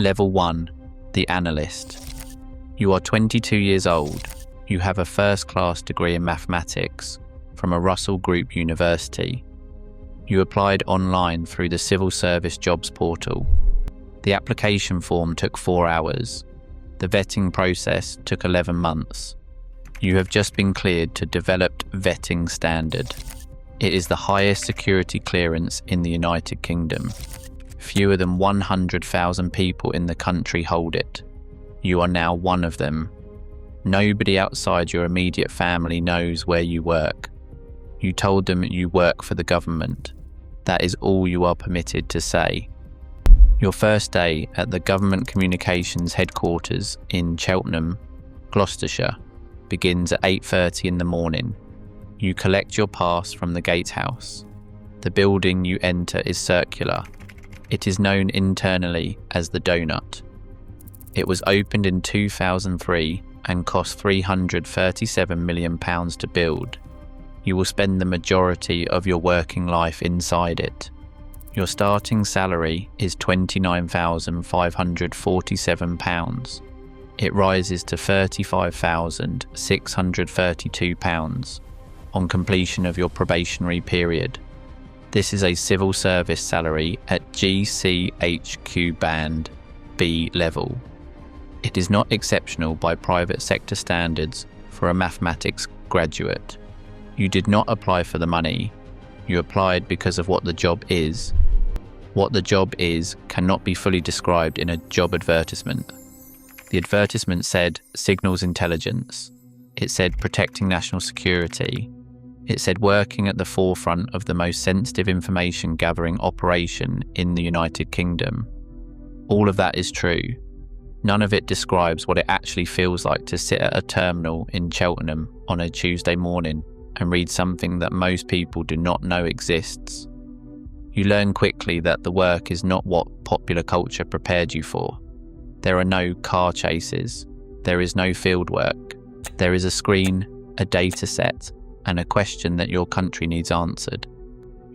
Level 1, the Analyst. You are 22 years old. You have a first-class degree in mathematics from a Russell Group university. You applied online through the Civil Service Jobs portal. The application form took 4 hours. The vetting process took 11 months. You have just been cleared to Developed Vetting Standard. It is the highest security clearance in the United Kingdom. Fewer than 100,000 people in the country hold it. You are now one of them. Nobody outside your immediate family knows where you work. You told them you work for the government. That is all you are permitted to say. Your first day at the Government Communications headquarters in Cheltenham, Gloucestershire, begins at 8:30 in the morning. You collect your pass from the gatehouse. The building you enter is circular. It is known internally as the Donut. It was opened in 2003 and cost £337 million to build. You will spend the majority of your working life inside it. Your starting salary is £29,547. It rises to £35,632 on completion of your probationary period. This is a civil service salary at GCHQ band B level. It is not exceptional by private sector standards for a mathematics graduate. You did not apply for the money. You applied because of what the job is. What the job is cannot be fully described in a job advertisement. The advertisement said signals intelligence. It said protecting national security. It said working at the forefront of the most sensitive information gathering operation in the United Kingdom. All of that is true. None of it describes what it actually feels like to sit at a terminal in Cheltenham on a Tuesday morning and read something that most people do not know exists. You learn quickly that the work is not what popular culture prepared you for. There are no car chases. There is no field work. There is a screen, a data set, and a question that your country needs answered.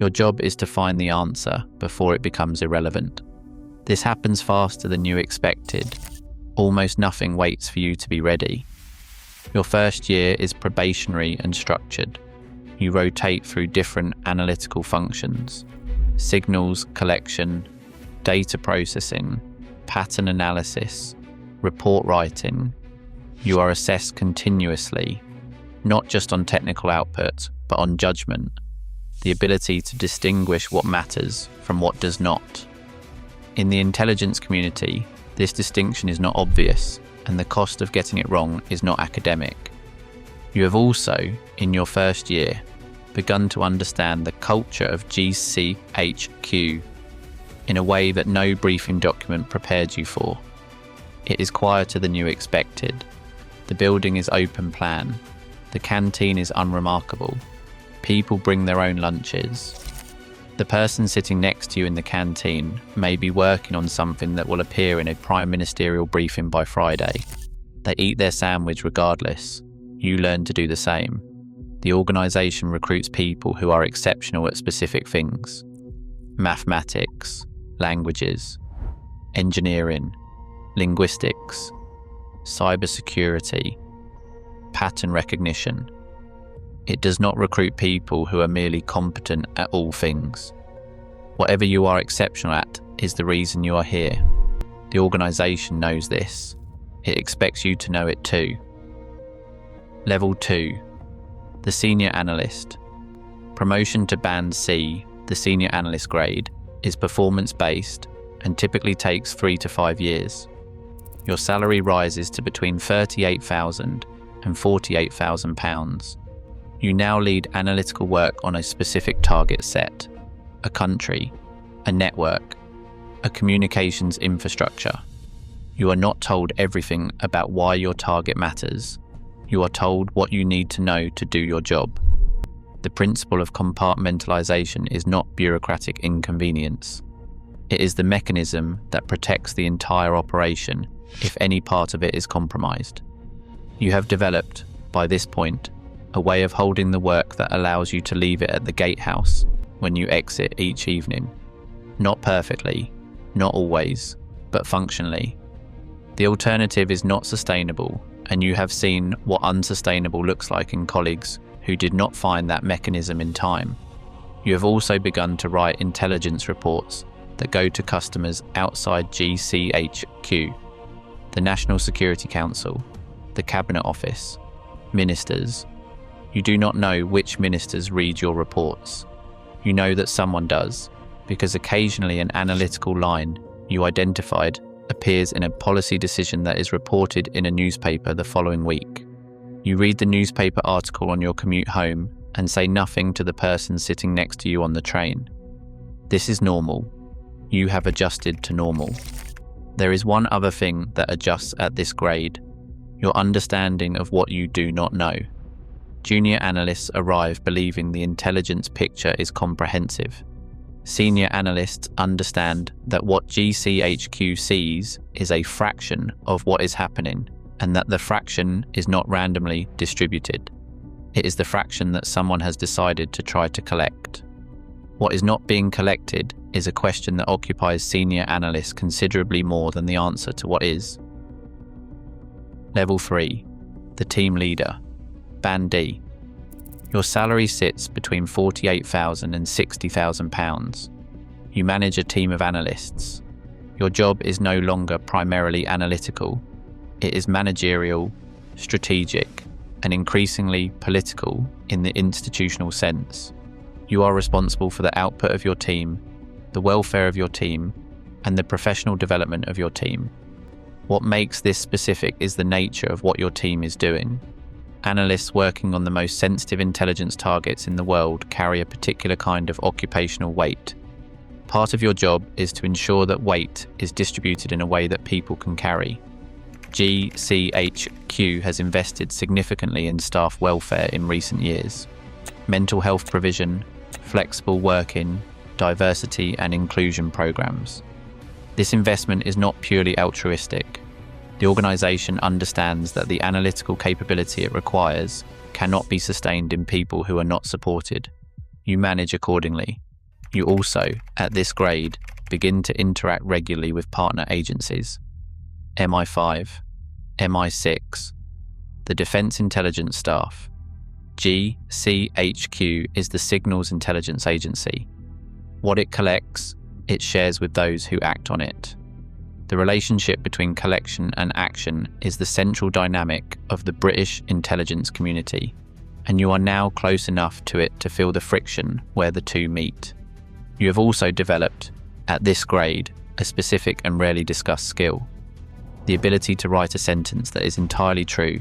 Your job is to find the answer before it becomes irrelevant. This happens faster than you expected. Almost nothing waits for you to be ready. Your first year is probationary and structured. You rotate through different analytical functions: signals collection, data processing, pattern analysis, report writing. You are assessed continuously, not just on technical output, but on judgment, the ability to distinguish what matters from what does not. In the intelligence community, this distinction is not obvious, and the cost of getting it wrong is not academic. You have also, in your first year, begun to understand the culture of GCHQ in a way that no briefing document prepared you for. It is quieter than you expected. The building is open plan. The canteen is unremarkable. People bring their own lunches. The person sitting next to you in the canteen may be working on something that will appear in a prime ministerial briefing by Friday. They eat their sandwich regardless. You learn to do the same. The organisation recruits people who are exceptional at specific things: mathematics, languages, engineering, linguistics, cybersecurity, pattern recognition. It does not recruit people who are merely competent at all things. Whatever you are exceptional at is the reason you are here. The organisation knows this. It expects you to know it too. Level 2. The Senior Analyst. Promotion to Band C, the Senior Analyst grade, is performance-based and typically takes 3 to 5 years. Your salary rises to between £38,000 and £48,000. You now lead analytical work on a specific target set, a country, a network, a communications infrastructure. You are not told everything about why your target matters. You are told what you need to know to do your job. The principle of compartmentalization is not bureaucratic inconvenience. It is the mechanism that protects the entire operation if any part of it is compromised. You have developed, by this point, a way of holding the work that allows you to leave it at the gatehouse when you exit each evening. Not perfectly, not always, but functionally. The alternative is not sustainable, and you have seen what unsustainable looks like in colleagues who did not find that mechanism in time. You have also begun to write intelligence reports that go to customers outside GCHQ, the National Security Council, the Cabinet Office, ministers. You do not know which ministers read your reports. You know that someone does, because occasionally an analytical line you identified appears in a policy decision that is reported in a newspaper the following week. You read the newspaper article on your commute home and say nothing to the person sitting next to you on the train. This is normal. You have adjusted to normal. There is one other thing that adjusts at this grade: your understanding of what you do not know. Junior analysts arrive believing the intelligence picture is comprehensive. Senior analysts understand that what GCHQ sees is a fraction of what is happening, and that the fraction is not randomly distributed. It is the fraction that someone has decided to try to collect. What is not being collected is a question that occupies senior analysts considerably more than the answer to what is. Level 3. The team leader. Band D. Your salary sits between £48,000 and £60,000. You manage a team of analysts. Your job is no longer primarily analytical. It is managerial, strategic, and increasingly political in the institutional sense. You are responsible for the output of your team, the welfare of your team, and the professional development of your team. What makes this specific is the nature of what your team is doing. Analysts working on the most sensitive intelligence targets in the world carry a particular kind of occupational weight. Part of your job is to ensure that weight is distributed in a way that people can carry. GCHQ has invested significantly in staff welfare in recent years. Mental health provision, flexible working, diversity and inclusion programs. This investment is not purely altruistic. The organization understands that the analytical capability it requires cannot be sustained in people who are not supported. You manage accordingly. You also, at this grade, begin to interact regularly with partner agencies. MI5, MI6, the Defense Intelligence Staff. GCHQ is the Signals Intelligence Agency. What it collects, it shares with those who act on it. The relationship between collection and action is the central dynamic of the British intelligence community, and you are now close enough to it to feel the friction where the two meet. You have also developed, at this grade, a specific and rarely discussed skill: the ability to write a sentence that is entirely true,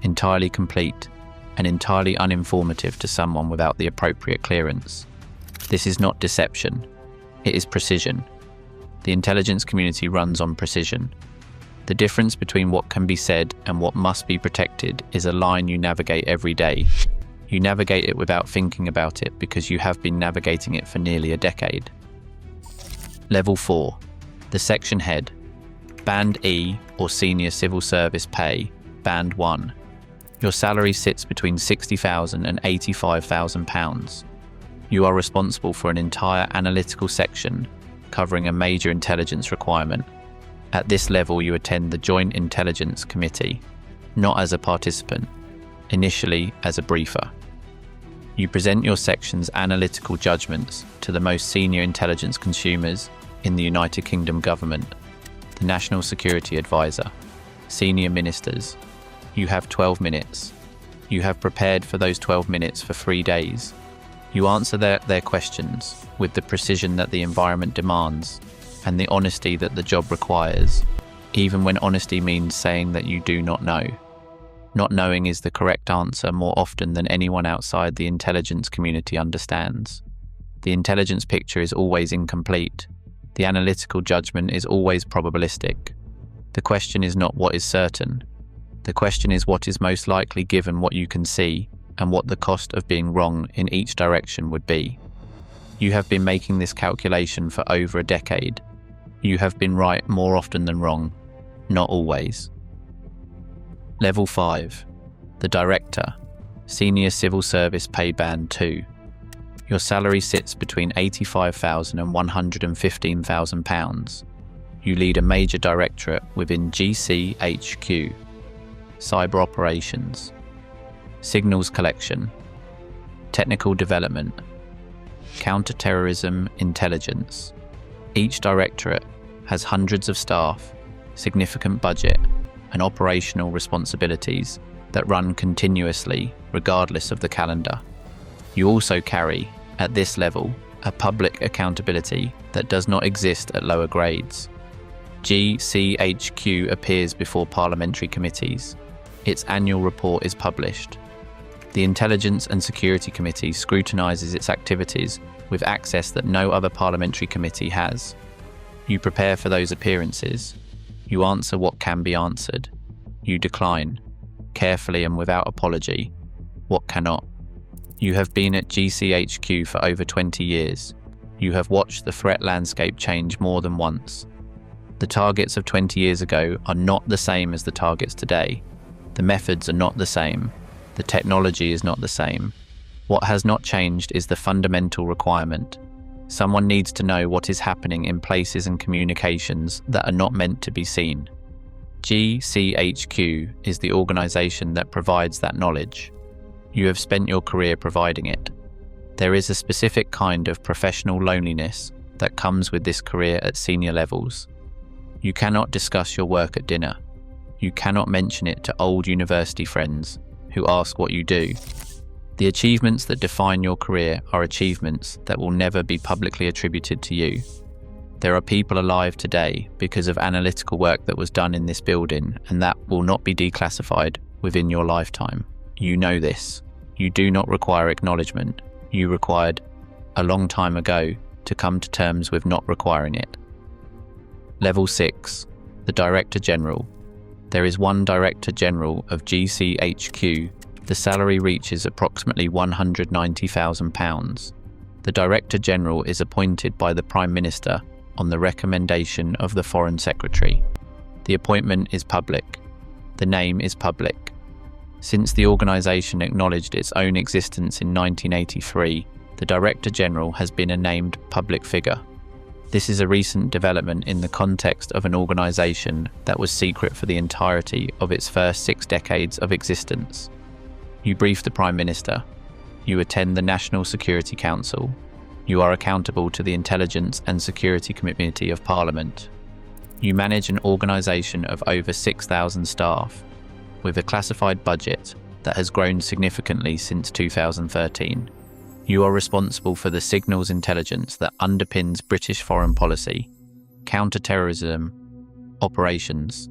entirely complete, and entirely uninformative to someone without the appropriate clearance. This is not deception, it is precision. The intelligence community runs on precision. The difference between what can be said and what must be protected is a line you navigate every day. You navigate it without thinking about it because you have been navigating it for nearly a decade. Level 4. The section head. Band E, or Senior Civil Service Pay, Band 1. Your salary sits between £60,000 and £85,000. You are responsible for an entire analytical section covering a major intelligence requirement. At this level, you attend the Joint Intelligence Committee, not as a participant, initially as a briefer. You present your section's analytical judgments to the most senior intelligence consumers in the United Kingdom government, the National Security Advisor, senior ministers. You have 12 minutes. You have prepared for those 12 minutes for 3 days. You answer their questions with the precision that the environment demands and the honesty that the job requires, even when honesty means saying that you do not know. Not knowing is the correct answer more often than anyone outside the intelligence community understands. The intelligence picture is always incomplete. The analytical judgment is always probabilistic. The question is not what is certain. The question is what is most likely given what you can see, and what the cost of being wrong in each direction would be. You have been making this calculation for over a decade. You have been right more often than wrong, not always. Level 5. The Director, Senior Civil Service Pay Band 2. Your salary sits between £85,000 and £115,000. You lead a major directorate within GCHQ, cyber operations, signals collection, technical development, counter-terrorism intelligence. Each directorate has hundreds of staff, significant budget, and operational responsibilities that run continuously regardless of the calendar. You also carry, at this level, a public accountability that does not exist at lower grades. GCHQ appears before parliamentary committees. Its annual report is published. The Intelligence and Security Committee scrutinises its activities with access that no other parliamentary committee has. You prepare for those appearances. You answer what can be answered. You decline, carefully and without apology, what cannot. You have been at GCHQ for over 20 years. You have watched the threat landscape change more than once. The targets of 20 years ago are not the same as the targets today. The methods are not the same. The technology is not the same. What has not changed is the fundamental requirement. Someone needs to know what is happening in places and communications that are not meant to be seen. GCHQ is the organisation that provides that knowledge. You have spent your career providing it. There is a specific kind of professional loneliness that comes with this career at senior levels. You cannot discuss your work at dinner. You cannot mention it to old university friends who ask what you do. The achievements that define your career are achievements that will never be publicly attributed to you. There are people alive today because of analytical work that was done in this building, and that will not be declassified within your lifetime. You know this. You do not require acknowledgement. You required, a long time ago, to come to terms with not requiring it. Level 6. The Director General. There is one Director General of GCHQ. The salary reaches approximately £190,000. The Director General is appointed by the Prime Minister on the recommendation of the Foreign Secretary. The appointment is public. The name is public. Since the organisation acknowledged its own existence in 1983, the Director General has been a named public figure. This is a recent development in the context of an organisation that was secret for the entirety of its first 6 decades of existence. You brief the Prime Minister. You attend the National Security Council. You are accountable to the Intelligence and Security Committee of Parliament. You manage an organisation of over 6,000 staff, with a classified budget that has grown significantly since 2013. You are responsible for the signals intelligence that underpins British foreign policy, counter-terrorism, operations,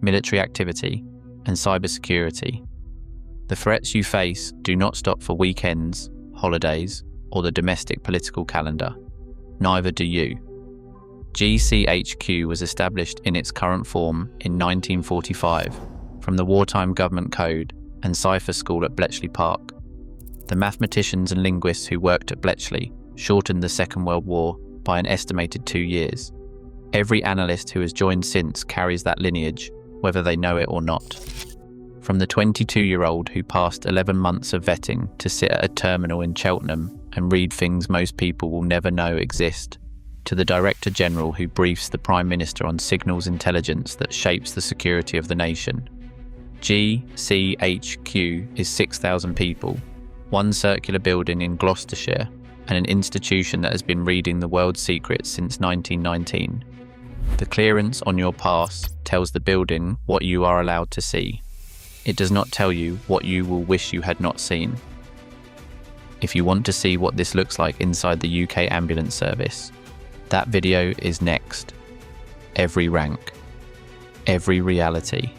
military activity, and cybersecurity. The threats you face do not stop for weekends, holidays, or the domestic political calendar. Neither do you. GCHQ was established in its current form in 1945 from the Wartime Government Code and Cipher School at Bletchley Park. The mathematicians and linguists who worked at Bletchley shortened the Second World War by an estimated 2 years. Every analyst who has joined since carries that lineage, whether they know it or not. From the 22-year-old who passed 11 months of vetting to sit at a terminal in Cheltenham and read things most people will never know exist, to the Director General who briefs the Prime Minister on signals intelligence that shapes the security of the nation. GCHQ is 6,000 people, one circular building in Gloucestershire, and an institution that has been reading the world's secrets since 1919. The clearance on your pass tells the building what you are allowed to see. It does not tell you what you will wish you had not seen. If you want to see what this looks like inside the UK ambulance service, that video is next. Every rank, every reality.